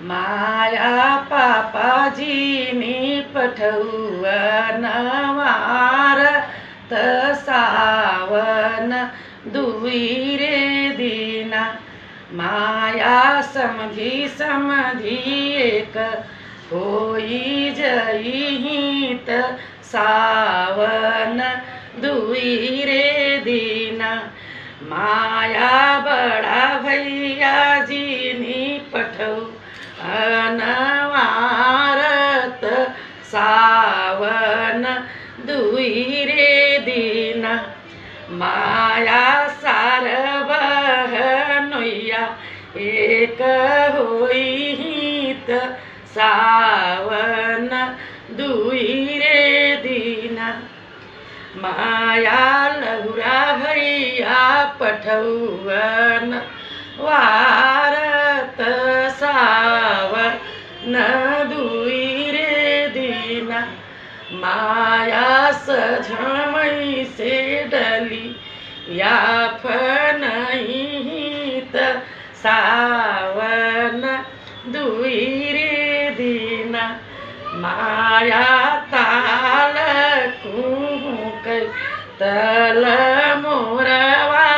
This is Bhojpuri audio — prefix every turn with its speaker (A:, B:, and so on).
A: माया पापाजीनी पठवून वार सावन दुई रे दीना माया समधी समधी एक होई जईहित सावन दुई रे दीना माया बड़ा भैया जीनी पठऊ अनवारत सावन दुई रे दीना माया सार बहनोया एक होईहित सावन दुई रे दीना माया लहुरा भैया पठवन वारत सावन दुई रे दीना माया सझमई से डली या फनहित सावन दुई रे दीना माया ताल कुहुक तल मोरवा